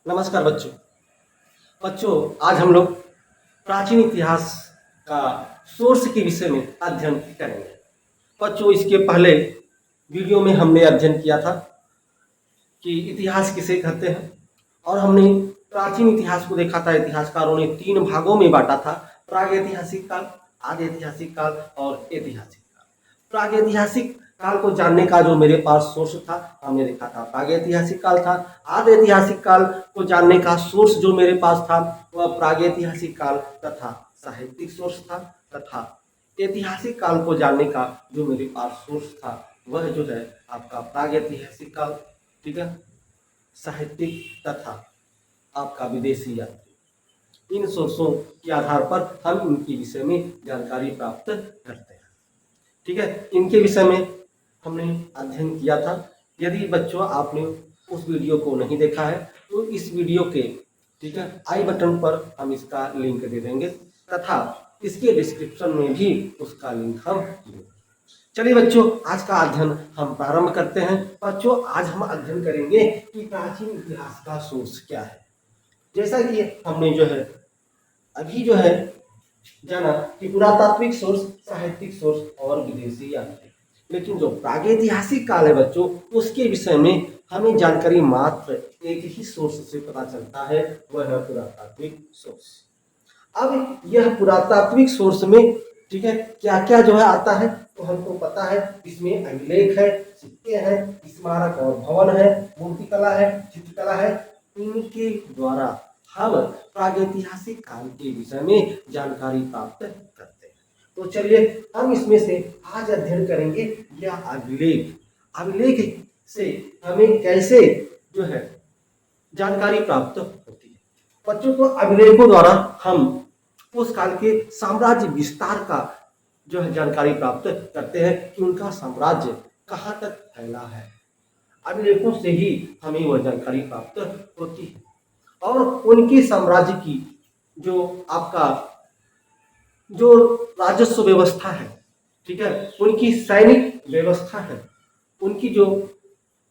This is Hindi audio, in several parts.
नमस्कार बच्चों। आज हम लोग प्राचीन इतिहास का सोर्स के विषय में अध्ययन करेंगे। बच्चों, इसके पहले वीडियो में हमने अध्ययन किया था कि इतिहास किसे कहते हैं और हमने प्राचीन इतिहास को देखा था। इतिहासकारों ने 3 भागों में बांटा था: प्रागैतिहासिक काल, आदि ऐतिहासिक काल और ऐतिहासिक काल। प्रागैतिहासिक काल को जानने का जो मेरे पास सोर्स था, हमने देखा था प्रागैतिहासिक काल था। आदि ऐतिहासिक काल को जानने का सोर्स जो मेरे पास था वह प्रागैतिहासिक काल तथा साहित्यिक सोर्स था, तथा ऐतिहासिक काल को जानने का जो मेरे पास सोर्स था वह जो है आपका प्रागैतिहासिक काल, ठीक है, साहित्यिक तथा आपका विदेशी यात्री। इन सोर्सों के आधार पर हम इनके विषय में जानकारी प्राप्त करते हैं, ठीक है। इनके विषय में हमने अध्ययन किया था। यदि बच्चों आपने उस वीडियो को नहीं देखा है तो इस वीडियो के, ठीक है, आई बटन पर हम इसका लिंक दे देंगे तथा इसके डिस्क्रिप्शन में भी उसका लिंक हम देंगे। चलिए बच्चों, आज का अध्ययन हम प्रारंभ करते हैं। बच्चों, आज हम अध्ययन करेंगे कि प्राचीन इतिहास का सोर्स क्या है। जैसा कि हमने जो है अभी जो है जाना कि पुरातात्विक सोर्स, साहित्यिक सोर्स और विदेशी यात्री, लेकिन जो प्रागैतिहासिक काल है बच्चों, उसके विषय में हमें जानकारी मात्र एक ही सोर्स से पता चलता है, वह है पुरातात्विक सोर्स। अब यह पुरातात्विक सोर्स में, ठीक है, क्या क्या जो है आता है तो हमको पता है। इसमें अभिलेख है, सिक्के हैं, स्मारक और भवन है, मूर्तिकला है, चित्रकला है। इनके द्वारा हम प्रागैतिहासिक काल के विषय में जानकारी प्राप्त करते हैं। तो चलिए हम इसमें से आज अध्ययन करेंगे यह अभिलेख। अभिलेख से हमें कैसे जो है जानकारी प्राप्त होती है। बच्चों को अभिलेखों द्वारा हम उस काल के साम्राज्य विस्तार का जो है जानकारी प्राप्त करते हैं कि उनका साम्राज्य कहाँ तक फैला है। अभिलेखों से ही हमें वह जानकारी प्राप्त होती है और उनकी साम्राज्य की जो आपका जो राजस्व व्यवस्था है, ठीक है, उनकी सैनिक व्यवस्था है, उनकी जो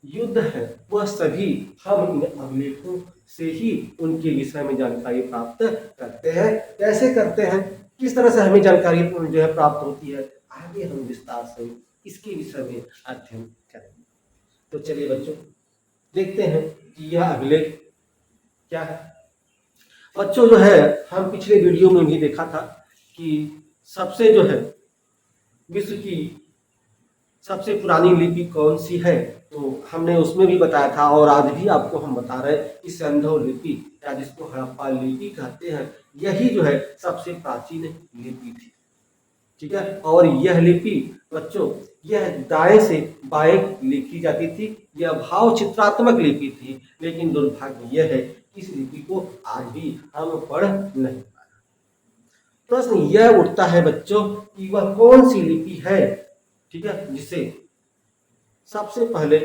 युद्ध है, वह सभी हम इन अभिलेखों से ही उनके विषय में जानकारी प्राप्त करते हैं। कैसे करते हैं, किस तरह से हमें जानकारी जो है प्राप्त होती है, आगे हम विस्तार से इसके विषय में अध्ययन करेंगे। तो चलिए बच्चों देखते हैं कि यह अभिलेख क्या है। बच्चों जो है हम पिछले वीडियो में भी देखा था कि सबसे जो है विश्व की सबसे पुरानी लिपि कौन सी है, तो हमने उसमें भी बताया था और आज भी आपको हम बता रहे हैं कि सिंधु लिपि या जिसको हड़प्पा लिपि कहते हैं, यही जो है सबसे प्राचीन लिपि थी, ठीक है। और यह लिपि बच्चों यह दाएं से बाएं लिखी जाती थी। यह भाव चित्रात्मक लिपि थी, लेकिन दुर्भाग्य यह है इस लिपि को आज भी हम पढ़ नहीं पा रहे। प्रश्न यह उठता है बच्चों कि वह कौन सी लिपि है, ठीक है, जिसे सबसे पहले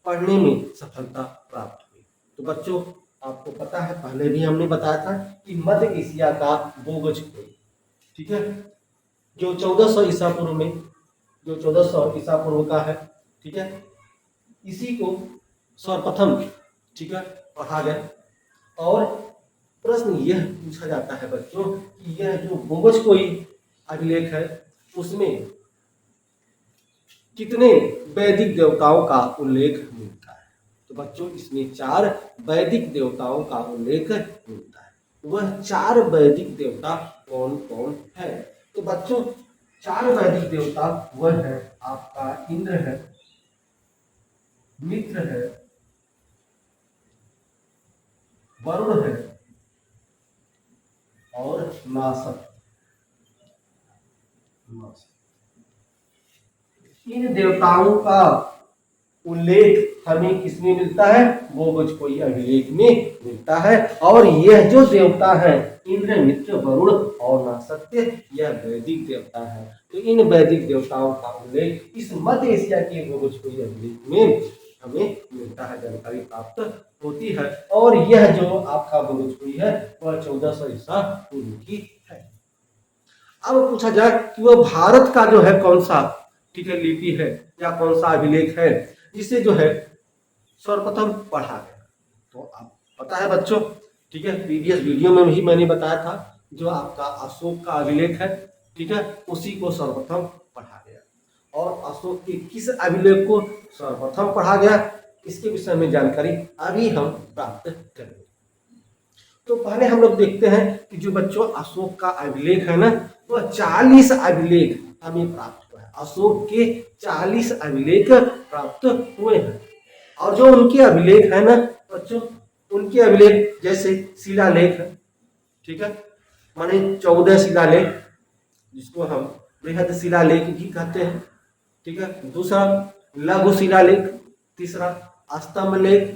पढ़ने में सफलता प्राप्त हुई। तो बच्चों आपको पता है, पहले भी हमने बताया था कि मध्य एशिया का बोगज कोई, ठीक है, जो 1400 ईसा पूर्व में, जो 1400 ईसा पूर्व का है, ठीक है, इसी को सर्वप्रथम, ठीक है, पढ़ा गया। और प्रश्न यह पूछा जाता है बच्चों कि यह जो बोगज कोई अभिलेख है उसमें कितने वैदिक देवताओं का उल्लेख मिलता है। तो बच्चों इसमें 4 वैदिक देवताओं का उल्लेख मिलता है। वह 4 वैदिक देवता कौन कौन है, तो बच्चों 4 वैदिक देवता वह है आपका इंद्र है, मित्र है, वरुण है और नासक। इन देवताओं का उल्लेख हमें किसमें मिलता है, बोगज कोई अभिलेख में मिलता है। और यह जो देवता है इंद्र, मित्र, वरुण और नासत्य, यह वैदिक देवता है। तो इन वैदिक देवताओं का उल्लेख इस मध्य एशिया के बोगज कोई अभिलेख में हमें मिलता है, जानकारी प्राप्त होती है। और यह जो आपका बोगज कोई है वह 1400 ईसा पूर्व की है। अब पूछा जाए कि वह भारत का जो है कौन सा, ठीक है, लिपि है या कौन सा अभिलेख है जिसे जो है सर्वप्रथम पढ़ा गया, तो आप पता है बच्चों, ठीक है। प्रीवियस वीडियो में भी मैंने बताया था, जो आपका अशोक का अभिलेख है, ठीक है, उसी को सर्वप्रथम पढ़ा गया। और अशोक के किस अभिलेख को सर्वप्रथम पढ़ा गया, इसके विषय में जानकारी अभी हम प्राप्त करेंगे। तो पहले हम लोग देखते हैं कि जो बच्चों अशोक का अभिलेख है ना, वह 40 अभिलेख हमें प्राप्त हुआ है। अशोक के 40 अभिलेख प्राप्त हुए हैं। और जो उनके अभिलेख है ना बच्चों, उनके अभिलेख जैसे शिलालेख है, ठीक है, माने 14 शिलालेख, जिसको हम बृहद शिलालेख भी कहते हैं, ठीक है। दूसरा लघु शिलालेख, तीसरा स्तंभ लेख,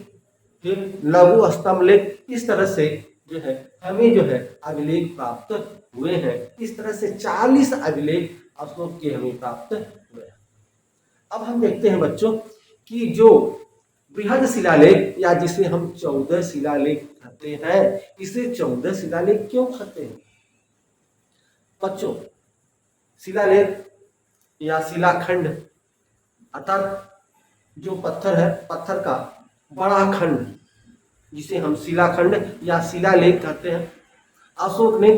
फिर लघु स्तंभ लेख। इस तरह से जो है हमें जो है अभिलेख प्राप्त हुए हैं। इस तरह से 40 अभिलेख अशोक के हमें प्राप्त हुए हैं। अब हम देखते हैं बच्चों कि जो बृहद शिलालेख, या जिसे हम 14 शिलालेख कहते हैं, इसे 14 शिलालेख क्यों कहते हैं बच्चों? शिलालेख या शिलाखंड अर्थात जो पत्थर है, पत्थर का बड़ा खंड, जिसे हम शिलाखंड या शिलालेख कहते हैं। अशोक ने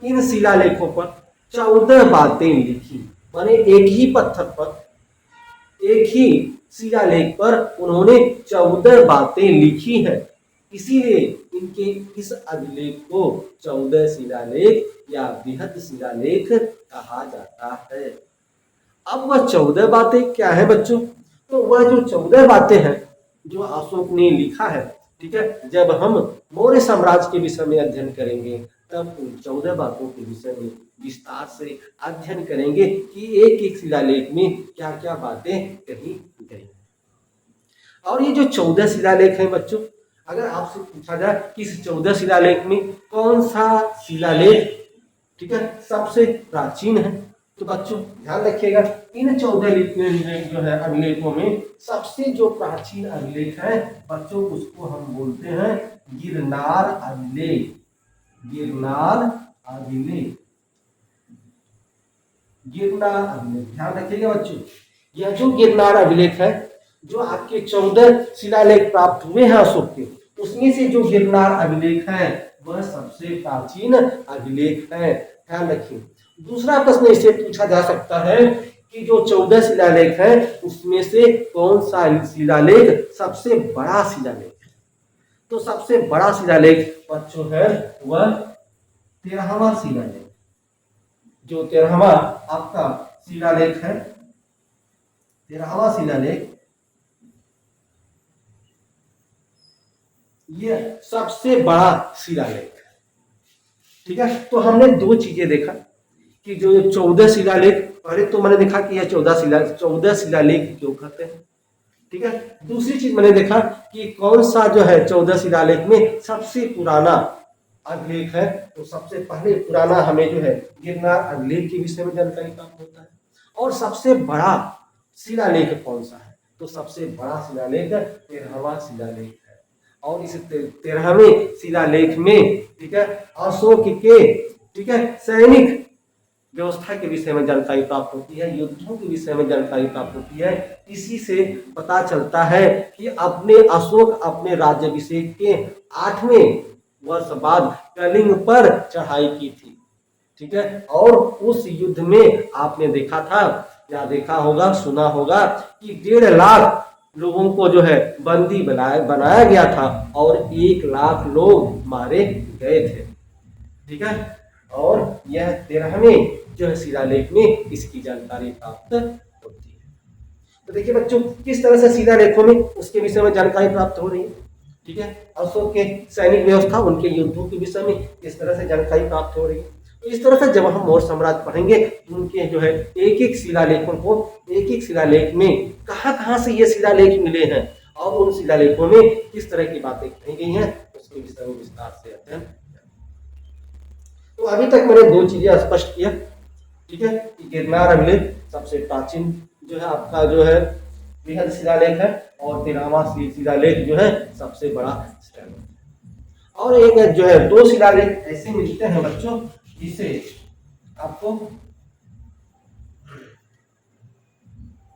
इन शिलालेखों पर 14 बातें लिखी, माने एक ही पत्थर पर, एक ही शिलालेख पर उन्होंने 14 बातें लिखी हैं। इसीलिए इनके इस अभिलेख को 14 शिलालेख या बृहद शिलालेख कहा जाता है। अब वह 14 बातें क्या है बच्चों? तो वह जो 14 बातें हैं जो अशोक ने लिखा है, ठीक है, जब हम मौर्य साम्राज्य के विषय में अध्ययन करेंगे तब उन 14 बातों के विषय में विस्तार से अध्ययन करेंगे कि एक एक शिलालेख में क्या क्या बातें कही गई। और ये जो 14 शिलालेख हैं बच्चों, अगर आपसे पूछा जाए कि इस 14 शिलालेख में कौन सा शिलालेख, ठीक है, सबसे प्राचीन है, तो बच्चों ध्यान रखिएगा, इन 14 जो है अभिलेखों में सबसे जो प्राचीन अभिलेख है बच्चों, उसको हम बोलते हैं गिरनार अभिलेख। गिरनार अभिलेख, गिरनार अभिलेख, ध्यान रखिएगा बच्चों। यह जो गिरनार अभिलेख है, जो आपके 14 शिलालेख प्राप्त हुए हैं अशोक के, उसमें से जो गिरनार अभिलेख है वह सबसे प्राचीन अभिलेख है, ध्यान रखिए। दूसरा प्रश्न इससे पूछा जा सकता है कि जो 14 शिलालेख है उसमें से कौन सा शिलालेख सबसे बड़ा शिलालेख है? तो सबसे बड़ा शिलालेख बच्चों है वह 13वां शिलालेख। जो 13वां आपका शिलालेख है, 13वां शिलालेख, ये सबसे बड़ा शिलालेख, ठीक है। तो हमने दो चीजें देखा कि जो 14 शिलालेख, पहले तो मैंने देखा कि यह 14 शिलालेख क्यों कहते हैं, ठीक है। दूसरी चीज मैंने देखा कि कौन सा जो है 14 शिलालेख में सबसे पुराना अभिलेख है। तो सबसे पहले पुराना हमें जो है गिरनार अभिलेख के विषय में जानकारी प्राप्त होता है। और सबसे बड़ा शिलालेख कौन सा है? तो सबसे बड़ा शिलालेख 13वां शिलालेख है। और इस 13वें शिलालेख में, ठीक है, अशोक के, ठीक है, सैनिक व्यवस्था के विषय में जानकारी प्राप्त होती है, युद्धों के विषय में जानकारी प्राप्त होती है। इसी से पता चलता है कि अशोक अपने राज्याभिषेक के 8वें वर्ष बाद कलिंग पर चढ़ाई की थी, ठीक है। और उस युद्ध में आपने देखा था या देखा होगा, सुना होगा कि 1.5 लाख लोगों को जो है बंदी बनाया गया था और 1 लाख लोग मारे गए थे, ठीक है। और यह 13वें जो है शिलालेख में इसकी जानकारी प्राप्त होती है। तो देखिए बच्चों, किस तरह से शिलालेखों में उसके विषय में जानकारी प्राप्त हो रही है, ठीक है। अशोक के सैनिक व्यवस्था, उनके युद्धों के विषय में किस तरह से जानकारी प्राप्त हो रही है। तो इस तरह से जब हम मौर्य साम्राज्य पढ़ेंगे, उनके जो है एक एक शिलालेखों को, एक एक शिलालेख में कहाँ से ये शिलालेख मिले हैं और उन शिलालेखों में किस तरह की बातें कही गई हैं, उसके विषय में विस्तार से अध्ययन। तो अभी तक मैंने दो चीजें स्पष्ट किया, ठीक है, कि गिरनार अभिलेख सबसे प्राचीन जो है आपका जो है बृहद शिलालेख है, और 13वां शिलालेख जो है सबसे बड़ा शिलालेख। और एक जो है 2 शिलालेख ऐसे मिलते हैं बच्चों, जिसे आपको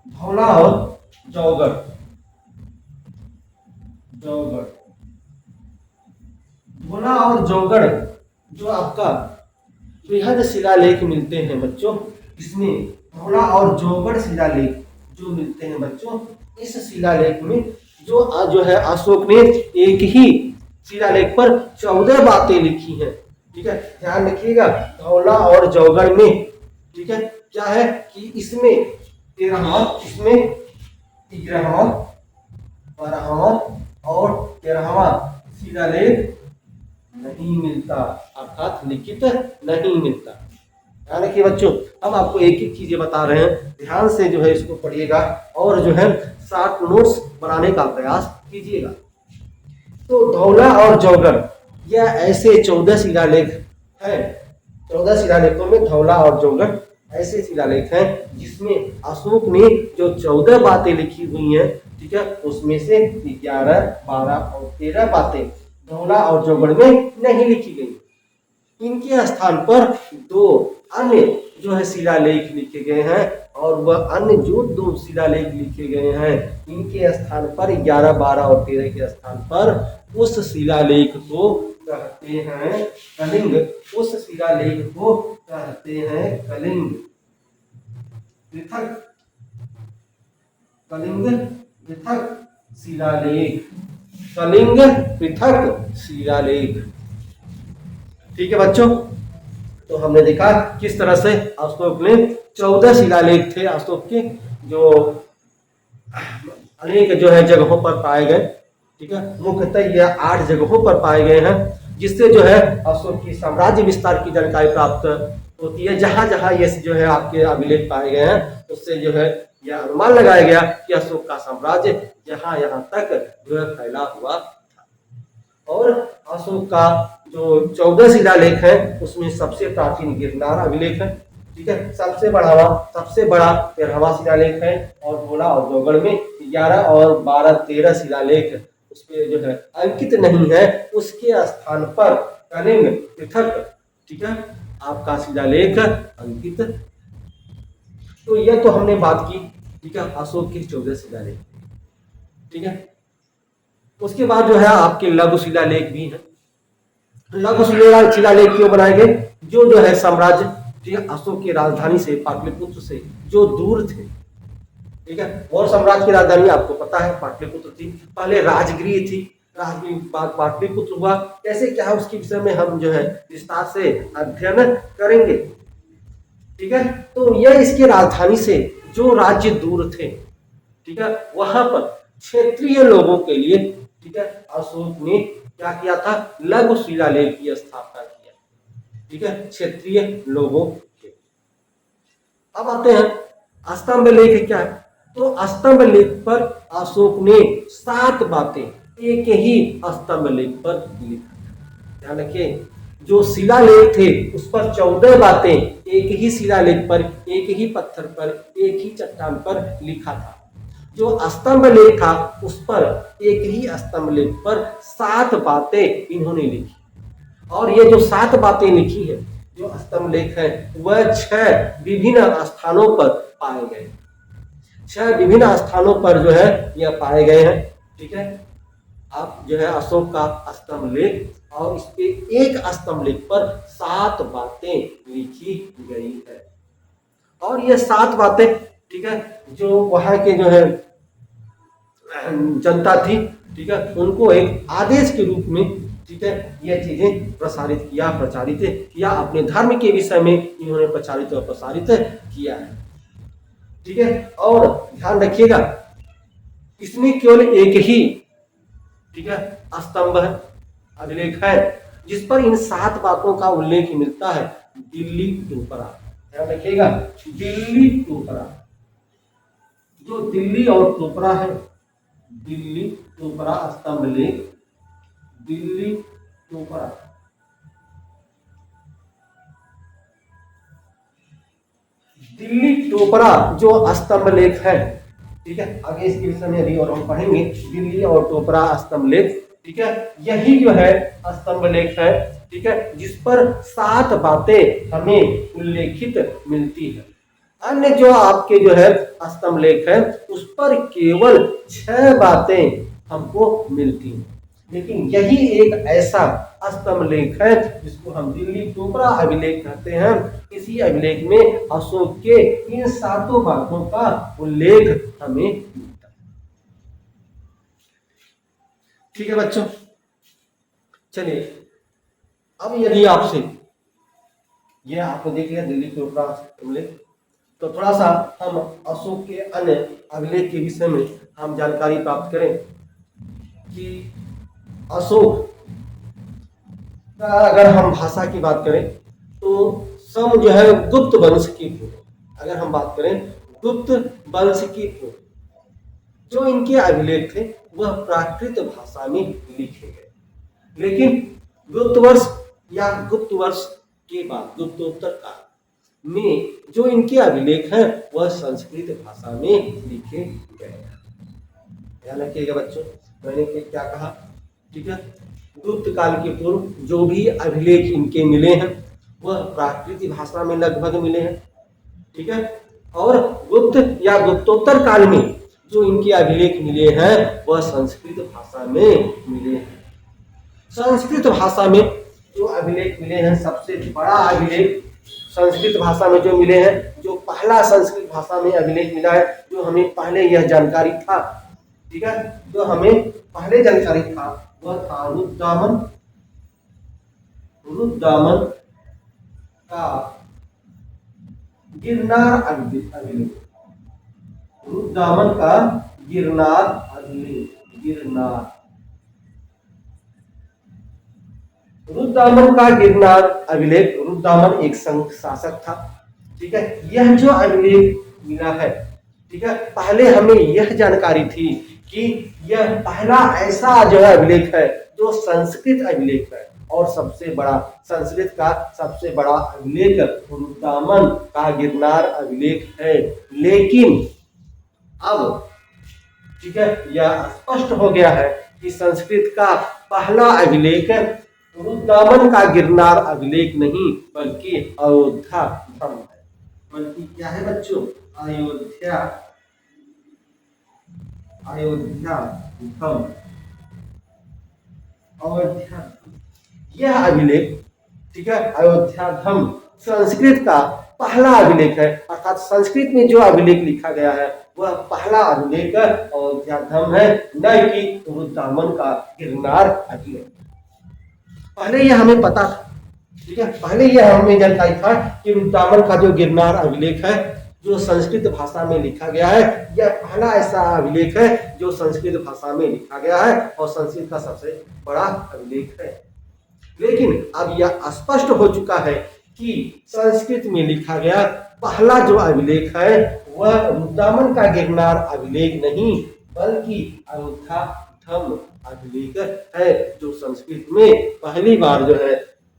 धौला और जौगढ़ धौला और जौगड़ जो आपका बृहद शिलालेख मिलते हैं बच्चों, इसमें धौला और जौगड़ शिलालेख जो मिलते हैं बच्चों, इस शिलालेख में जो है अशोक ने एक ही शिलालेख पर 14 बातें लिखी हैं। ठीक है, ध्यान रखिएगा, धौला और जौगड़ में, ठीक है, क्या है कि इसमें 13वां, इसमें 11वां, 12वां और 13वां शिलालेख नहीं मिलता, अर्थात लिखित नहीं मिलता। ध्यान रखिए बच्चों, हम आपको एक एक चीजें बता रहे हैं, ध्यान से जो है इसको पढ़िएगा और जो है शॉर्ट नोट्स बनाने का प्रयास कीजिएगा। तो धौला और जौगड़ यह ऐसे 14 शिलालेख हैं, 14 शिलालेखों में धौला और जौगड़ ऐसे शिलालेख हैं जिसमें अशोक ने जो 14 बातें लिखी हुई हैं, ठीक है, उसमें से 11, 12 और 13 बातें धौला और जौगड़ में नहीं लिखी गई। इनके स्थान पर 2 अन्य जो है शिलालेख लिखे गए हैं, और वह अन्य जो 2 शिलालेख लिखे गए हैं, इनके स्थान पर 11, 12 और 13 के स्थान पर उस शिलालेख को कहते हैं कलिंग। उस शिलालेख को कहते हैं कलिंग पृथक, कलिंग पृथक शिलालेख, कलिंग पृथक शिलालेख। ठीक है बच्चों, तो हमने देखा किस तरह से अशोक ने 14 शिलालेख थे अशोक के, जो अनेक जो है जगहों पर पाए गए। ठीक है, मुख्यतः यह 8 जगहों पर पाए गए हैं, जिससे जो है अशोक की साम्राज्य विस्तार की जानकारी प्राप्त होती है। जहां जहां ये जो है आपके अभिलेख पाए गए हैं, उससे जो है यह अनुमान लगाया गया कि अशोक का साम्राज्य यहाँ यहाँ तक जो है फैला हुआ था। और अशोक का जो 14 शिलालेख है, उसमें सबसे प्राचीन गिरनार अभिलेख है। ठीक है, सबसे बड़ा 13वां शिलालेख है, और धौला और जौगड़ में 11 और 12, 13 शिलालेख उसमें जो है अंकित नहीं है, उसके स्थान पर कलिंग पृथक, ठीक है, आपका शिलालेख अंकित। तो यह तो हमने बात की, ठीक है, अशोक के 14 शिलालेख। ठीक है, उसके बाद जो है आपके लघु शिलालेख भी है। लघु शिलालेख क्यों बनाए गए? जो है साम्राज्य, ठीक है, अशोक की राजधानी से, पाटलिपुत्र से जो दूर थे। ठीक है, और साम्राज्य की राजधानी आपको पता है पाटलिपुत्र थी, पहले राजगृह थी, राजगृह बाद पाटलिपुत्र हुआ। कैसे क्या है उसके विषय में हम जो है विस्तार से अध्ययन करेंगे। ठीक है, तो यह इसके राजधानी से जो राज्य दूर थे, ठीक है, वहां पर क्षेत्रीय लोगों के लिए, ठीक है, अशोक ने क्या किया था? लघु शिलालेख की स्थापना किया। ठीक है, क्षेत्रीय लोगों के। अब आते हैं स्तंभ लेख क्या है। तो स्तंभ लेख पर अशोक ने 7 बातें एक ही स्तंभ लेख पर लिखा। ध्यान रखिए, जो शिलालेख थे उस पर 14 बातें एक ही शिलालेख पर, एक ही पत्थर पर, एक ही चट्टान पर लिखा था। जो स्तंभ लेख था उस पर एक ही स्तंभ लेख पर 7 बातें इन्होंने लिखी, और ये जो 7 बातें लिखी है, जो स्तंभ लेख है, वह 6 विभिन्न स्थानों पर पाए गए। 6 विभिन्न स्थानों पर जो है यह पाए गए हैं। ठीक है, आप जो है अशोक का स्तंभ लेख, और इसके एक स्तंभ लेख पर 7 बातें लिखी गई है। और ये 7 बातें, ठीक है, जो वहां के जो है जनता थी, ठीक है, उनको एक आदेश के रूप में, ठीक है, यह चीजें प्रचारित किया, अपने धर्म के विषय में इन्होंने प्रचारित और प्रसारित किया है। ठीक है, और ध्यान रखिएगा, इसमें केवल एक ही, ठीक है, स्तंभ है, अभिलेख है, जिस पर इन 7 बातों का उल्लेख मिलता है, दिल्ली टोपरा। ध्यान रखिएगा, दिल्ली टोपरा, जो दिल्ली और टोपरा है, दिल्ली टोपरा स्तंभ लेख, दिल्ली टोपरा। दिल्ली टोपरा जो स्तंभ लेख है, ठीक है, आगे इसके विषय में अभी और हम पढ़ेंगे, दिल्ली और टोपरा स्तंभ लेख। ठीक है, यही जो है स्तंभ लेख है, ठीक है, जिस पर 7 बातें हमें उल्लेखित मिलती है। अन्य जो आपके जो है स्तंभ लेख है, उस पर केवल 6 बातें हमको मिलती हैं। लेकिन यही एक ऐसा स्तंभ लेख है जिसको हम दिल्ली टोपरा अभिलेख कहते हैं। इसी अभिलेख में अशोक के इन 7 बातों का उल्लेख हमें मिलता है। ठीक है बच्चों, चलिए अब यदि आपसे ये आपने देख लिया दिल्ली टोपरा अभिलेख, तो थोड़ा सा हम अशोक के अन्य अभिलेख के विषय में हम जानकारी प्राप्त करें कि अशोक का अगर हम भाषा की बात करें तो सम जो है गुप्त वंश की पूर्व, अगर हम बात करें गुप्त वंश की पूर्व जो इनके अभिलेख थे वह प्राकृत भाषा में लिखे गए, लेकिन गुप्त वर्ष या गुप्त वर्ष के बाद गुप्तोत्तर काल में जो इनके अभिलेख हैं वह संस्कृत भाषा में लिखे गए हैं। ध्यान रखिएगा बच्चों, मैंने क्या कहा, ठीक है, गुप्त काल के पूर्व जो भी अभिलेख इनके मिले हैं वह प्राकृत भाषा में लगभग मिले हैं, ठीक है, और गुप्त या गुप्तोत्तर काल में जो इनके अभिलेख मिले हैं वह संस्कृत भाषा में मिले हैं। संस्कृत भाषा में जो अभिलेख मिले हैं, सबसे बड़ा अभिलेख संस्कृत भाषा में जो मिले हैं, जो पहला संस्कृत भाषा में अभिलेख मिला है, जो हमें पहले यह जानकारी था, ठीक है, जो हमें पहले जानकारी था वह था रुद्रदामन का गिरनार अभिलेख, रुद्रदामन का गिरनार अभिलेख, रुद्रदामन का गिरनार अभिलेख। रुद्रदामन एक संघ शासक था, ठीक है, यह जो अभिलेख मिला है, ठीक है, पहले हमें यह जानकारी थी कि यह पहला ऐसा जो है अभिलेख है जो संस्कृत अभिलेख है और सबसे बड़ा संस्कृत का सबसे बड़ा अभिलेख रुद्रदामन का गिरनार अभिलेख है। लेकिन अब, ठीक है, यह स्पष्ट हो गया है कि संस्कृत का पहला अभिलेख रुद्रदामन का गिरनार अभिलेख नहीं बल्कि अयोध्या धर्म है। बल्कि क्या है बच्चों, अयोध्या धर्म, यह अभिलेख, ठीक है, अयोध्या धर्म संस्कृत का पहला अभिलेख है, अर्थात संस्कृत में जो अभिलेख लिखा गया है वह पहला अभिलेख अयोध्या धर्म है, न कि रुद्रदामन का गिरनार अभिलेख। पहले यह हमें पता था, ठीक है, पहले यह हमें जानकारी था कि रुद्रदामन का जो गिरनार अभिलेख है जो संस्कृत भाषा में लिखा गया है, यह पहला ऐसा अभिलेख है जो संस्कृत भाषा में लिखा गया है और संस्कृत का सबसे बड़ा अभिलेख है। लेकिन अब यह स्पष्ट हो चुका है कि संस्कृत में लिखा गया पहला जो अभिलेख है वह रुद्रदामन का गिरनार अभिलेख नहीं बल्कि अयोध्या धर्म अभिलेख है, जो संस्कृत में पहली बार जो है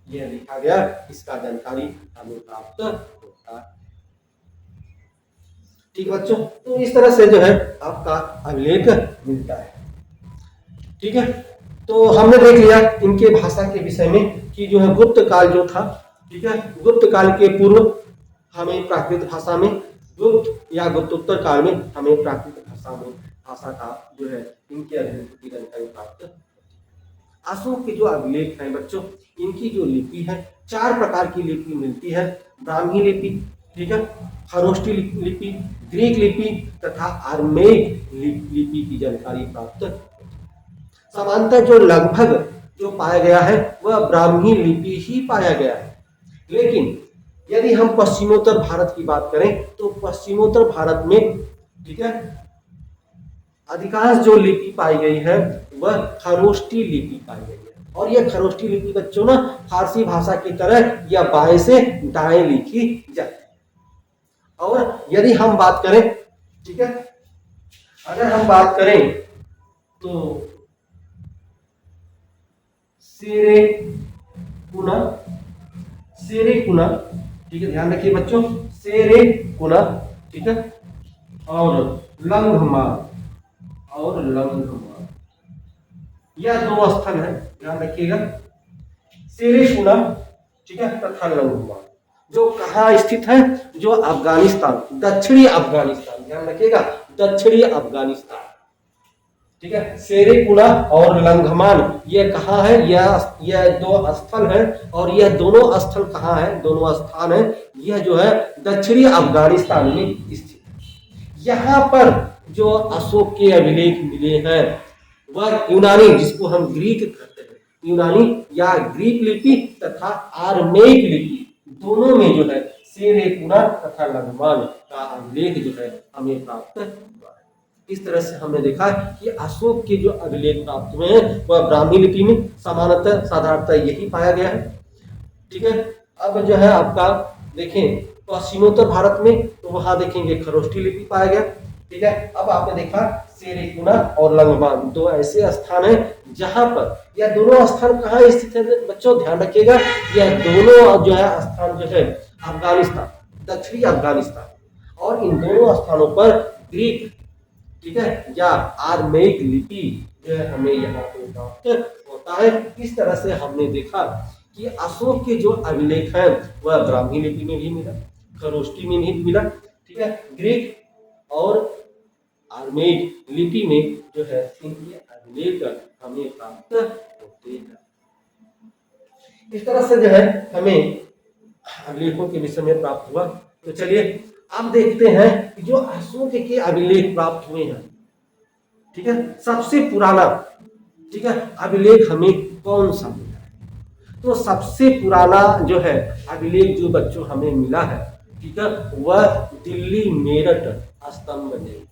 यह लिखा गया, इसका जानकारी हमें प्राप्त होता है। ठीक बच्चों, तो इस तरह से जो है आपका अभिलेख मिलता है। ठीक है, तो हमने देख लिया इनके भाषा के विषय में कि जो है गुप्त काल जो था, ठीक है, गुप्त काल के पूर्व हमें प्राकृत भाषा में, गुप्त या गुप्तोत्तर काल में हमें प्राकृत भाषा का जो है इनके अभिलेख की जानकारी प्राप्त। अशोक के जो अभिलेख हैं बच्चों, इनकी जो लिपि है 4 प्रकार की लिपि मिलती है। ब्राह्मी लिपि, ठीक है, खरोष्टी लिपि, ग्रीक लिपि तथा आर्मेयिक लिपि की जानकारी प्राप्त। समांतर जो लगभग जो पाया गया है वह ब्राह्मी लिपि ही पाया गया है। लेकिन यदि हम पश्चिमोत्तर भारत की बात करें तो पश्चिमोत्तर भारत में, ठीक है, अधिकांश जो लिपि पाई गई है वह खरोष्टी लिपि पाई गई है। और यह खरोष्टी लिपि बच्चों ना फारसी भाषा की तरह या बाएं से दाएं लिखी जाती है। और यदि हम बात करें, ठीक है, अगर हम बात करें तो सेरेकुना, ठीक है, ध्यान रखिए बच्चों, सेरेकुना, ठीक है, और लंघमा यह 2 स्थल है, ध्यान रखिएगा, सेरेकुना, ठीक है, तथा लंघमा, जो कहाँ स्थित है, जो अफगानिस्तान, दक्षिणी अफगानिस्तान, ध्यान रखिएगा, दक्षिणी अफगानिस्तान, ठीक है। सेरेकुना और लंघमान ये कहाँ है, यह दो स्थल है, और यह दोनों स्थल कहाँ है, दोनों स्थान है, यह जो है दक्षिणी अफगानिस्तान में स्थित है। यहाँ पर जो अशोक के अभिलेख मिले हैं वह यूनानी, जिसको हम ग्रीक कहते हैं, यूनानी या ग्रीक लिपि तथा आरमेइक लिपि दोनों में जो है सेरेकुना तथा लंघमान का अभिलेख जो है हमें प्राप्त हुआ है। इस तरह से हमने देखा कि अशोक के जो अभिलेख प्राप्त हुए हैं वह ब्राह्मी लिपि में सामान्यतः साधारणतः यही पाया गया है। ठीक है। अब जो है आपका देखें पश्चिमोत्तर भारत में तो वहां देखेंगे खरोष्ठी लिपि पाया गया। ठीक है। अब आपने देखा सेरेकुना और लंघमान दो ऐसे स्थान है जहां पर, यह दोनों स्थान कहाँ स्थित है बच्चों, ध्यान रखिएगा, यह दोनों जो है स्थान जो है अफगानिस्तान, दक्षिणी अफगानिस्तान, और इन दोनों स्थानों पर ग्रीक, ठीक है, या आरमेइक लिपि जो है हमें यहाँ पे प्राप्त होता है। इस तरह से हमने देखा कि अशोक के जो अभिलेख हैं वह ब्राह्मी लिपि में भी मिला, खरोष्ठी में भी मिला, ठीक है, ग्रीक और आरमेइक लिपि में जो है इनके अभिलेख हमें प्राप्त होते हैं। इस तरह से जो है हमें अभिलेखों के विषय में प्राप्त हुआ। तो चलिए अब देखते हैं कि जो अशोक के अभिलेख प्राप्त हुए हैं, ठीक है, सबसे पुराना, ठीक है, अभिलेख हमें कौन सा मिला है। तो सबसे पुराना जो है अभिलेख जो बच्चों हमें मिला है, ठीक है, वह दिल्ली मेरठ स्तंभ लेख।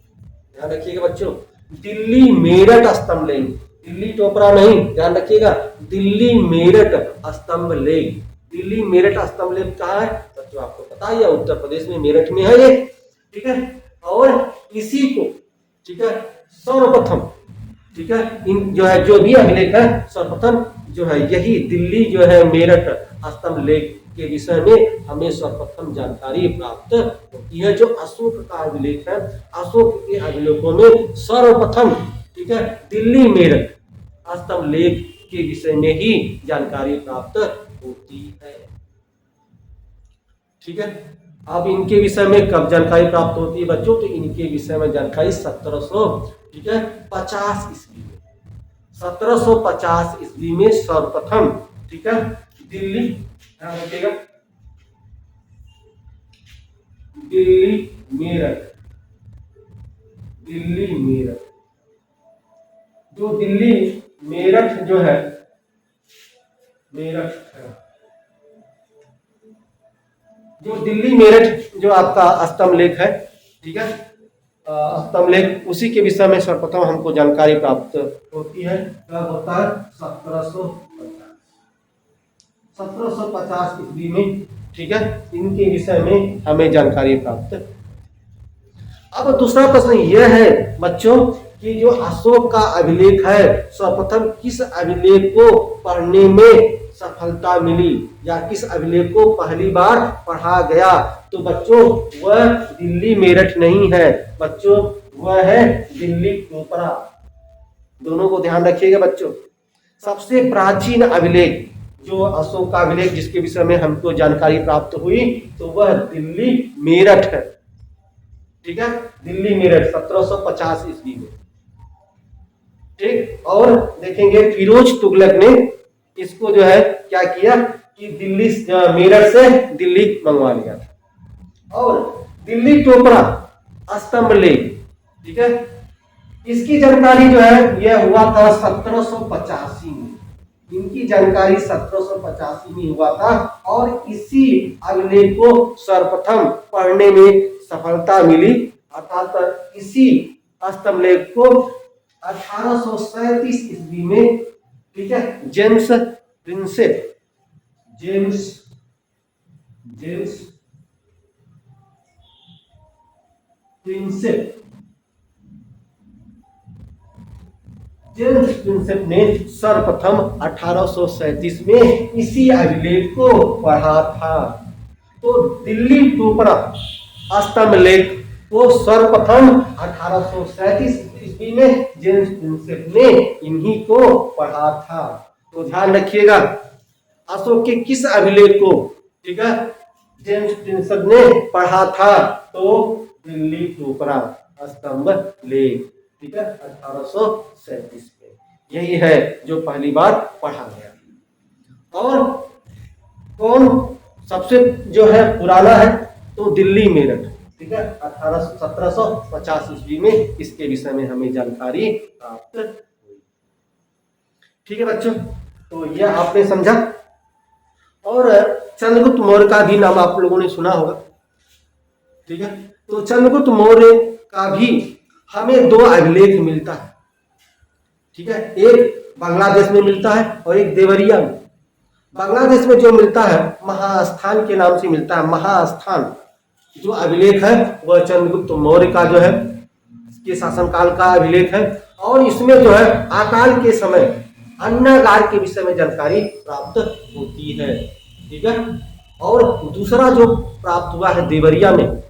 ध्यान रखिएगा बच्चों, दिल्ली मेरठ स्तंभ लेख, दिल्ली टोपरा नहीं, ध्यान रखिएगा, दिल्ली मेरठ स्तंभ लेख। दिल्ली मेरठ स्तंभ लेख कहाँ है बच्चों, आपको पता ही है, उत्तर प्रदेश में मेरठ में है ये, ठीक है। और इसी को, ठीक है, सर्वप्रथम, ठीक है, इन जो है जो भी अभिलेख है सर्वप्रथम जो है यही दिल्ली जो है मेरठ स्तंभ लेख के विषय में हमें सर्वप्रथम जानकारी प्राप्त होती है। जो अशोक का अभिलेख है, अशोक के अभिलेखों में सर्वप्रथम, ठीक है, दिल्ली मेरठ स्तंभ लेख के विषय में ही जानकारी प्राप्त होती है। ठीक है। अब इनके विषय में कब जानकारी प्राप्त होती है बच्चों, तो इनके विषय में जानकारी 1750 ईस्वी में, 1750 ईस्वी में सर्वप्रथम, ठीक है, दिल्ली, ध्यान रखिएगा, दिल्ली मेरठ, दिल्ली मेरठ, जो दिल्ली मेरठ जो है, मेरठ जो दिल्ली मेरठ जो आपका स्तंभ लेख है, ठीक है, स्तंभ लेख, उसी के विषय में सर्वप्रथम हमको जानकारी प्राप्त होती है। कब होता है, 1750 ईस्वी में, ठीक है, इनके विषय में हमें जानकारी प्राप्त। अब दूसरा प्रश्न यह है बच्चों कि जो अशोक का अभिलेख है सर्वप्रथम किस अभिलेख को पढ़ने में सफलता मिली या किस अभिलेख को पहली बार पढ़ा गया, तो बच्चों वह दिल्ली मेरठ नहीं है बच्चों, वह है दिल्ली टोपरा। दोनों को ध्यान रखिएगा बच्चों। सबसे प्राचीन अभिलेख जो अशोक का अभिलेख जिसके विषय में हमको जानकारी प्राप्त हुई तो वह दिल्ली मेरठ है, ठीक है, दिल्ली मेरठ 1750 ईस्वी में, ठीक। और देखेंगे फिरोज तुगलक ने इसको जो है क्या किया कि दिल्ली मेरठ से दिल्ली मंगवा लिया था। और दिल्ली टोपरा स्तंभ लेख, ठीक है, इसकी जानकारी जो है यह हुआ था 1785 में, इनकी जानकारी 1785 में हुआ था। और इसी अभिलेख को सर्वप्रथम पढ़ने में सफलता मिली, अर्थात इसी स्तंभ लेख को 1837 ईस्वी में, ठीक है, जेम्स प्रिंसेप, जेम्स प्रिंसेप ने सर्वप्रथम 1837 में इसी अभिलेख को पढ़ा था। तो दिल्ली टोपरा स्तंभ लेख को सर्वप्रथम 1837 ईस्वी में जेम्स प्रिंसेप ने इन्हीं को पढ़ा था। तो ध्यान रखिएगा अशोक के किस अभिलेख को, ठीक है, जेम्स प्रिंसेप ने पढ़ा था, तो दिल्ली टोपरा स्तंभ लेख, ठीक है, 1837 में। यही है जो पहली बार पढ़ा गया। और कौन सबसे जो है पुराना है, तो दिल्ली मेरठ, ठीक है, 1750 ईस्वी में इसके विषय में हमें जानकारी प्राप्त हुई। ठीक है बच्चों, तो यह आपने समझा। और चंद्रगुप्त मौर्य का भी नाम आप लोगों ने सुना होगा, ठीक है। तो चंद्रगुप्त मौर्य का भी हमें दो अभिलेख मिलता है, ठीक है, एक बांग्लादेश में मिलता है और एक देवरिया में। बांग्लादेश में जो मिलता है महास्थान के नाम से मिलता है। महास्थान जो अभिलेख है वह चंद्रगुप्त मौर्य का जो है के शासनकाल का अभिलेख है, और इसमें जो है अकाल के समय अन्नागार के विषय में जानकारी प्राप्त होती है, ठीक है। और दूसरा जो प्राप्त हुआ है देवरिया में,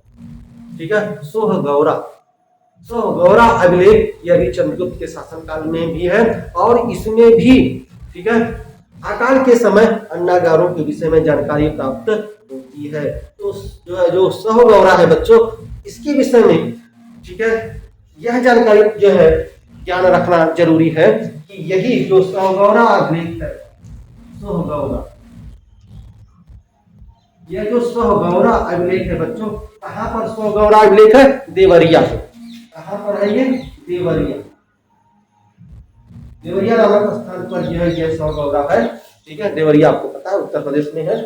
ठीक है, सोहगौरा अभिलेख, यह भी चंद्रगुप्त के शासनकाल में भी है, और इसमें भी, ठीक है, अकाल के समय अन्नागारों के विषय में जानकारी प्राप्त होती है। तो जो है जो सोहगौरा है बच्चों, इसके विषय में, ठीक है, यह जानकारी जो है ज्ञान रखना जरूरी है कि यही जो सोहगौरा अभिलेख है, सोहगौरा, यह जो सोहगौरा अभिलेख है बच्चों, कहाँ पर सोहगौरा अभिलेख है? देवरिया। कहाँ पर है ये? देवरिया। देवरिया नामक स्थान पर जो है यह सोहगौरा है, ठीक है। देवरिया आपको पता है उत्तर प्रदेश में है,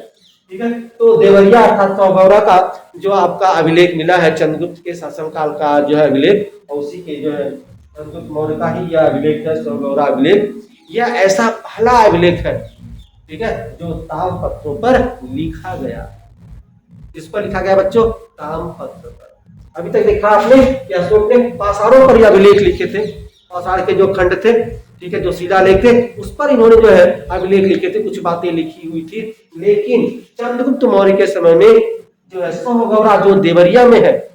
ठीक है। तो देवरिया अर्थात सोहगौरा का जो आपका अभिलेख मिला है, चंद्रगुप्त के शासनकाल का जो है अभिलेख, और उसी के जो है चंद्रगुप्त मौर्य का ही यह अभिलेख है, सोहगौरा अभिलेख। यह ऐसा पहला अभिलेख है, ठीक है, जो ताम्रपत्रों पर लिखा गया। किस पर लिखा गया बच्चों? ताम्रपत्र पर। अभी तक देखा आपने कि अशोक ने पाषाणों पर यह अभिलेख लिखे थे, पाषाण के जो खंड थे, ठीक है, जो शिलालेख थे, उस पर इन्होंने जो है अभिलेख लिखे थे, कुछ बातें लिखी हुई थी। लेकिन चंद्रगुप्त मौर्य के समय में जो है सोहगौरा जो देवरिया में है,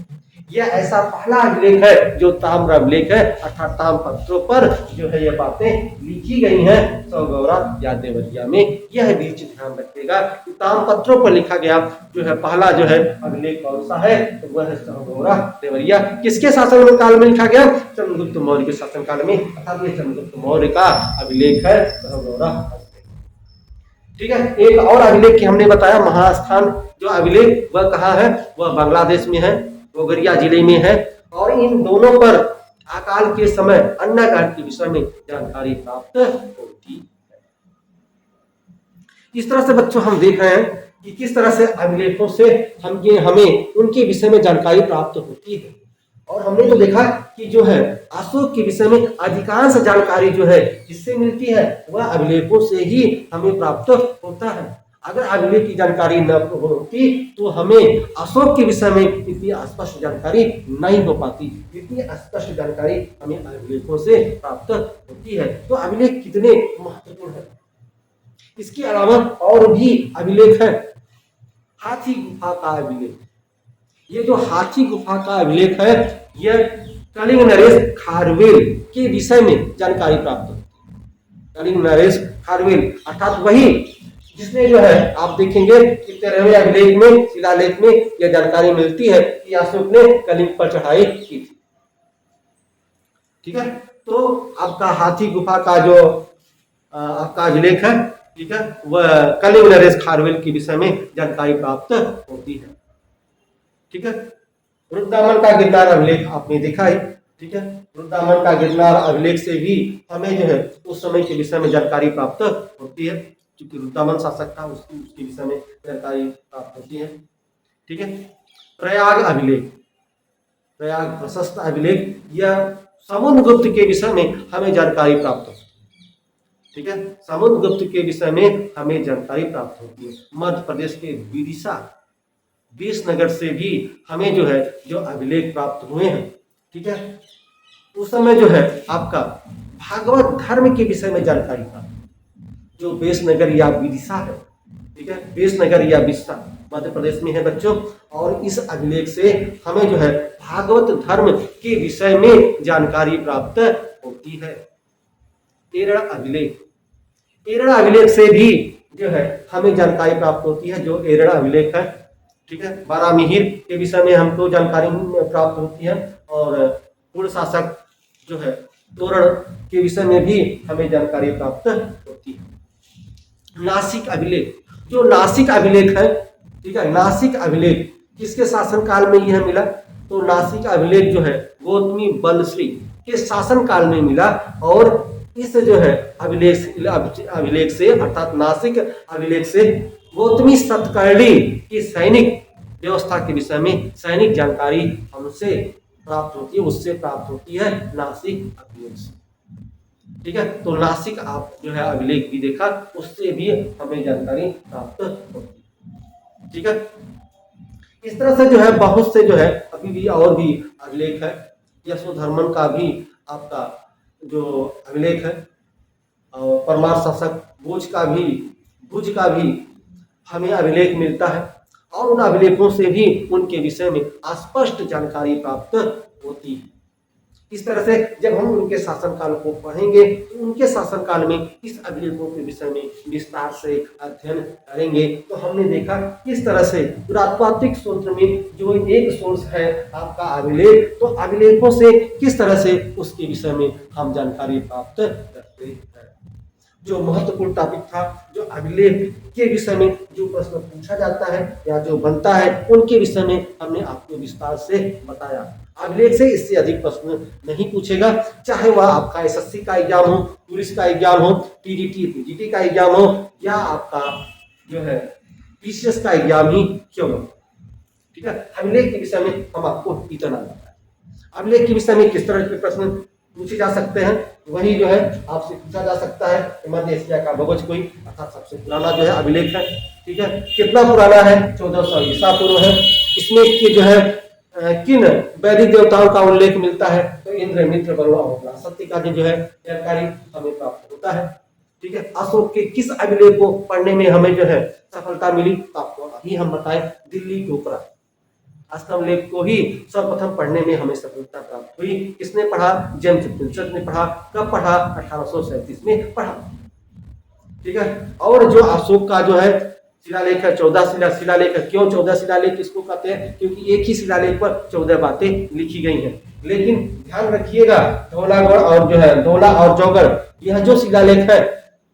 यह ऐसा पहला अभिलेख है जो ताम्र अभिलेख है, अर्थात ताम्रपत्रों पर जो है यह बातें लिखी गई हैं सोहगौरा या देवरिया में। यह बीच ध्यान रखिएगा कि ताम्रपत्रों पर लिखा गया जो है पहला जो है अभिलेख कौन सा है? तो वह है सोहगौरा देवरिया। किसके शासन काल में लिखा गया? चंद्रगुप्त मौर्य के शासन काल में, अर्थात ये चंद्रगुप्त मौर्य का अभिलेख है सोहगौरा, ठीक है। एक और अभिलेख की हमने बताया महास्थान जो अभिलेख, वह कहाँ है? वह बांग्लादेश में है, गोगरिया जिले में है, और इन दोनों पर अकाल के समय अन्नागार के विषय में जानकारी प्राप्त होती है। इस तरह से बच्चों हम देख रहे हैं कि किस तरह से अभिलेखों से हमें उनके विषय में जानकारी प्राप्त होती है। और हमने तो देखा कि जो है अशोक के विषय में अधिकांश जानकारी जो है किससे मिलती है? वह अभिलेखों से ही हमें प्राप्त होता है। अगर अभिलेख की जानकारी न होती तो हमें अशोक के विषय में इतनी स्पष्ट जानकारी नहीं हो पाती। इतनी स्पष्ट जानकारी हमें अभिलेखों से प्राप्त होती है। तो अभिलेख कितने महत्वपूर्ण है। इसके अलावा और भी अभिलेख है। हाथी गुफा का अभिलेख, ये जो हाथी गुफा का अभिलेख है, यह कलिंग नरेश खारवेल के विषय में जानकारी प्राप्त होती है। कलिंग नरेश खारवेल अर्थात वही जिसने जो है आप देखेंगे कि 13वें अभिलेख में, शिलालेख में यह जानकारी मिलती है कि अशोक ने कलिंग पर चढ़ाई की थी, ठीक है। तो आपका हाथी गुफा का जो आपका अभिलेख है, ठीक है, वह कलिंग नरेश खारवेल के विषय में जानकारी प्राप्त होती है, ठीक है। रुद्रदामन का गिरनार अभिलेख आपने देखा है, ठीक है। रुद्रदामन का गिरनार अभिलेख से भी हमें जो है उस समय के विषय में जानकारी प्राप्त होती है, क्योंकि रुद्रदामन शासक था, उसके विषय में जानकारी प्राप्त होती है, ठीक है। प्रयाग अभिलेख, प्रयाग प्रशस्त अभिलेख, यह समुद्रगुप्त के विषय में हमें जानकारी प्राप्त होती है, ठीक है। समुद्रगुप्त के विषय में हमें जानकारी प्राप्त होती है। मध्य प्रदेश के विदिशा विसनगर से भी हमें जो है जो अभिलेख प्राप्त हुए हैं, ठीक है। उस समय जो है आपका भागवत धर्म के विषय में जानकारी प्राप्त, जो विसनगर या विदिशा है, ठीक है, विसनगर या विदिशा मध्य प्रदेश में है बच्चों। और इस अभिलेख से हमें जो है भागवत धर्म के विषय में जानकारी प्राप्त होती है। एरड़ अभिलेख, एरड़ अभिलेख से भी जो है हमें जानकारी प्राप्त होती है, जो एरड़ अभिलेख है, ठीक है। बारामिहिर के विषय में हमको जानकारी प्राप्त होती है। और पूर्ण शासक जो है तोरण के विषय में भी हमें जानकारी प्राप्त होती है। नासिक अभिलेख, जो नासिक अभिलेख है, ठीक है, नासिक अभिलेख किसके शासनकाल में यह मिला? तो नासिक अभिलेख जो है गौतमी बलश्री के शासनकाल में मिला। और इस जो है अभिलेख से अर्थात नासिक अभिलेख से गौतमी सतकर्णी की सैनिक व्यवस्था के विषय में सैनिक जानकारी हमसे प्राप्त होती है, उससे प्राप्त होती है नासिक अभिलेख से। ठीक है, तो नासिक आप जो है अभिलेख भी देखा, उससे भी हमें जानकारी प्राप्त होती है। ठीक है, इस तरह से जो है बहुत से जो है अभी भी और भी अभिलेख है। यशोधर्मन का भी आपका जो अभिलेख है, और परमार शासक भुज का भी हमें अभिलेख मिलता है, और उन अभिलेखों से भी उनके विषय में स्पष्ट जानकारी प्राप्त होती है। इस तरह से जब हम उनके शासनकाल को पढ़ेंगे तो उनके शासनकाल में इस अभिलेखों के विषय में विस्तार से अध्ययन करेंगे। तो हमने देखा किस तरह से पुरातात्विक सूत्र में जो एक सोर्स है आपका अभिलेख, तो अभिलेखों से किस तरह से उसके विषय में हम जानकारी प्राप्त करते हैं। जो महत्वपूर्ण टॉपिक था, जो अभिलेख के विषय में जो प्रश्न पूछा जाता है या जो बनता है, उनके विषय में हमने आपको विस्तार से बताया। अभिलेख से इससे अधिक प्रश्न नहीं पूछेगा, चाहे वह आपका एसएससी का एग्जाम हो, पुलिस का एग्जाम हो, टीजीटी पीजीटी का एग्जाम हो, या आपका जो है पीसीएस का एग्जाम ही क्यों हो। ठीक है, अभिलेख के विषय में हम आपको इतना बताया। अभिलेख के विषय में किस तरह के प्रश्न पूछे जा सकते हैं, वही जो है आपसे पूछा जा सकता है। मध्य एशिया का भोज कोई अर्थात सबसे पुराना जो है अभिलेख है। ठीक है, कितना पुराना है? 1400 ईसा पूर्व है। इसमें कि जो है किन वैदिक देवताओं का उल्लेख मिलता है? तो इंद्र, मित्र, वरुण और बृहस्पति का जो है जानकारी हमें प्राप्त होता है। ठीक है, अशोक के किस अभिलेख को पढ़ने में हमें जो है सफलता मिली? तो आपको अभी हम बताएं, दिल्ली टोपरा अष्टम लेख को ही सर्वप्रथम पढ़ने में हमें सफलता प्राप्त हुई। किसने पढ़ा? जेम्स प्रिंसेप ने पढ़ा। कब पढ़ा? 1837 में पढ़ा। ठीक है, और जो अशोक का जो है शिलालेख है, 14 शिलालेख है। क्यों 14 शिलालेख इसको कहते हैं? क्योंकि एक ही शिलालेख पर 14 बातें लिखी गई हैं। लेकिन ध्यान रखिएगा, धौलागढ़ और जो है धौला और जौगढ़, यह जो शिलालेख है,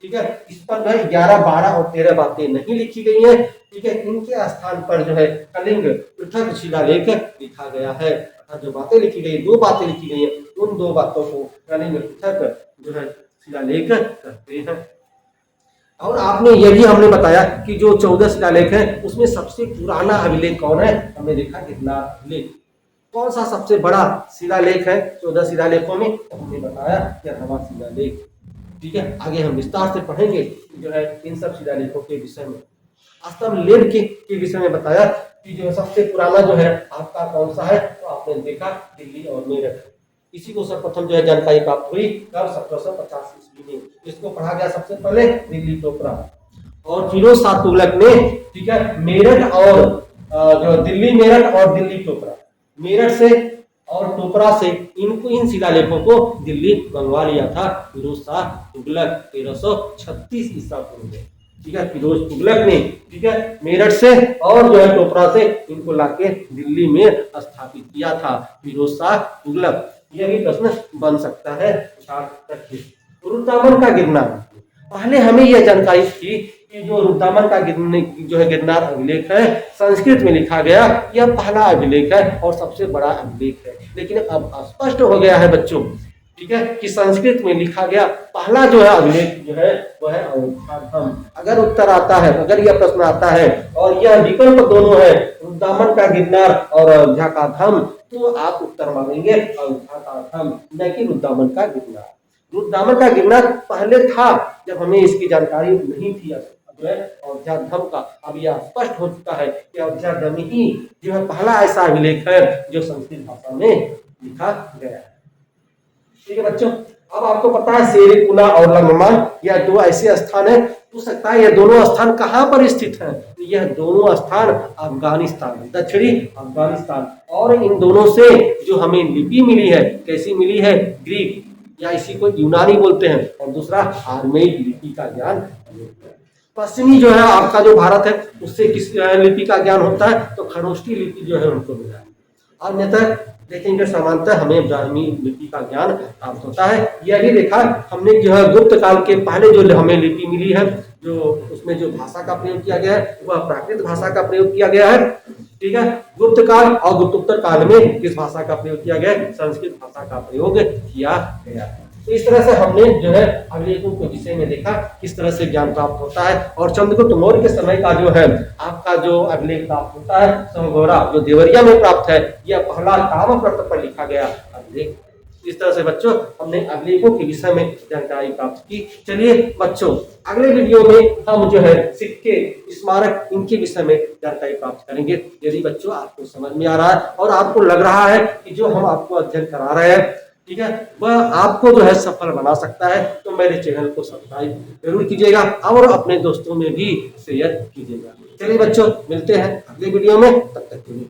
ठीक है, इस पर जो है 11, 12 और 13 बातें नहीं लिखी गई हैं। ठीक है, इनके स्थान पर जो है कलिंग पृथक शिलालेख लिखा गया है। जो बातें लिखी गई, 2 बातें लिखी गई है, उन 2 बातों को कलिंग पृथक जो है शिलालेख कहते हैं। और आपने यह भी हमने बताया कि जो 14 शिलालेख है उसमें सबसे पुराना अभिलेख कौन है? हमने देखा गिरनार अभिलेख। कौन सा सबसे बड़ा शिलालेख है 14 शिलालेखों में? तो हमने बताया गिरनार शिलालेख। ठीक है, आगे हम विस्तार से पढ़ेंगे जो है इन सब शिलालेखों के विषय में। अष्टम लेख के विषय में बताया कि जो सबसे पुराना जो है आपका कौन सा है? तो आपने देखा दिल्ली और मेरठ। इसी को सर्वप्रथम जो है जानकारी प्राप्त हुई कब? 1750 ईस्वी में। इसको पढ़ा गया सबसे पहले दिल्ली टोपरा। और फिरोज शाह तुगलक ने, ठीक है, मेरठ और जो दिल्ली मेरठ और दिल्ली टोपरा, मेरठ से और टोपरा से इन शिलालेखों को दिल्ली मंगवा लिया था फिरोज शाह तुगलक 1336 ईसा पूर्व में। ठीक है, फिरोज तुगलक ने, ठीक है, मेरठ से और जो है टोपरा से इनको लाके दिल्ली में स्थापित किया था फिरोज शाह तुगलक। यह भी प्रश्न बन सकता है। रुद्रदामन का गिरनार, पहले हमें यह जानकारी थी कि जो रुद्रदामन का जो है गिरनार अभिलेख है संस्कृत में लिखा गया, यह पहला अभिलेख है और सबसे बड़ा अभिलेख है। लेकिन अब स्पष्ट हो गया है बच्चों, ठीक है, कि संस्कृत में लिखा गया पहला जो है अभिलेख जो है वह है अयोध्याधाम। अगर उत्तर आता है, अगर यह प्रश्न आता है और यह विकल्प दोनों है रुद्रदामन का गिरनार और अयोध्या का धाम, तो आप उत्तर मांगेंगे अयोध्या का धाम, न कि रुद्रदामन का गिरनार। रुद्रदामन का गिरनार पहले था जब हमें इसकी जानकारी नहीं थी जो है अयोध्या धाम का। अब यह स्पष्ट हो चुका है कि अयोध्या धाम ही जो है पहला ऐसा अभिलेख है जो संस्कृत भाषा में लिखा गया है। ठीक है बच्चों, अब आपको पता है शेरकुला और लंगमान यह 2 ऐसे स्थान है। पूछ सकता है यह दोनों स्थान कहाँ पर स्थित हैं? यह दोनों स्थान अफगानिस्तान, दक्षिणी अफगानिस्तान। और इन दोनों से जो हमें लिपि मिली है, कैसी मिली है? ग्रीक या इसी को यूनानी बोलते हैं, और दूसरा आर्मेयिक लिपि का ज्ञान। पश्चिमी जो है आपका जो भारत है उससे किस लिपि का ज्ञान होता है? तो खरोष्ठी लिपि जो है उनको मिला है। अन्यथा देखेंगे सामान्यतः हमें ब्राह्मी लिपि का ज्ञान प्राप्त होता है। यह भी देखा हमने जो है गुप्त काल के पहले जो हमें लिपि मिली है, जो उसमें जो भाषा का प्रयोग किया गया है वह प्राकृत भाषा का प्रयोग किया गया है। ठीक है, गुप्त काल और गुप्तोत्तर काल में किस भाषा का प्रयोग किया गया है? संस्कृत भाषा का प्रयोग किया गया है। तो इस तरह से हमने जो है अभिलेखों के विषय में देखा किस तरह से ज्ञान प्राप्त होता है। और चंद्रगुप्त मौर्य के समय का जो है आपका जो अभिलेख प्राप्त होता है समगौरा जो देवरिया में प्राप्त है, यह पहला ताम्रपत्र पर लिखा गया अभिलेख। इस तरह से बच्चों हमने अभिलेखों के विषय में जानकारी प्राप्त की। चलिए बच्चों अगले वीडियो में हम जो है सिक्के, स्मारक, इनके विषय में जानकारी प्राप्त करेंगे। यदि बच्चों आपको समझ में आ रहा है और आपको लग रहा है कि जो हम आपको अध्ययन करा रहे हैं, ठीक है, वह आपको जो है सफल बना सकता है, तो मेरे चैनल को सब्सक्राइब जरूर कीजिएगा और अपने दोस्तों में भी शेयर कीजिएगा। चलिए बच्चों मिलते हैं अगले वीडियो में, तब तक के लिए।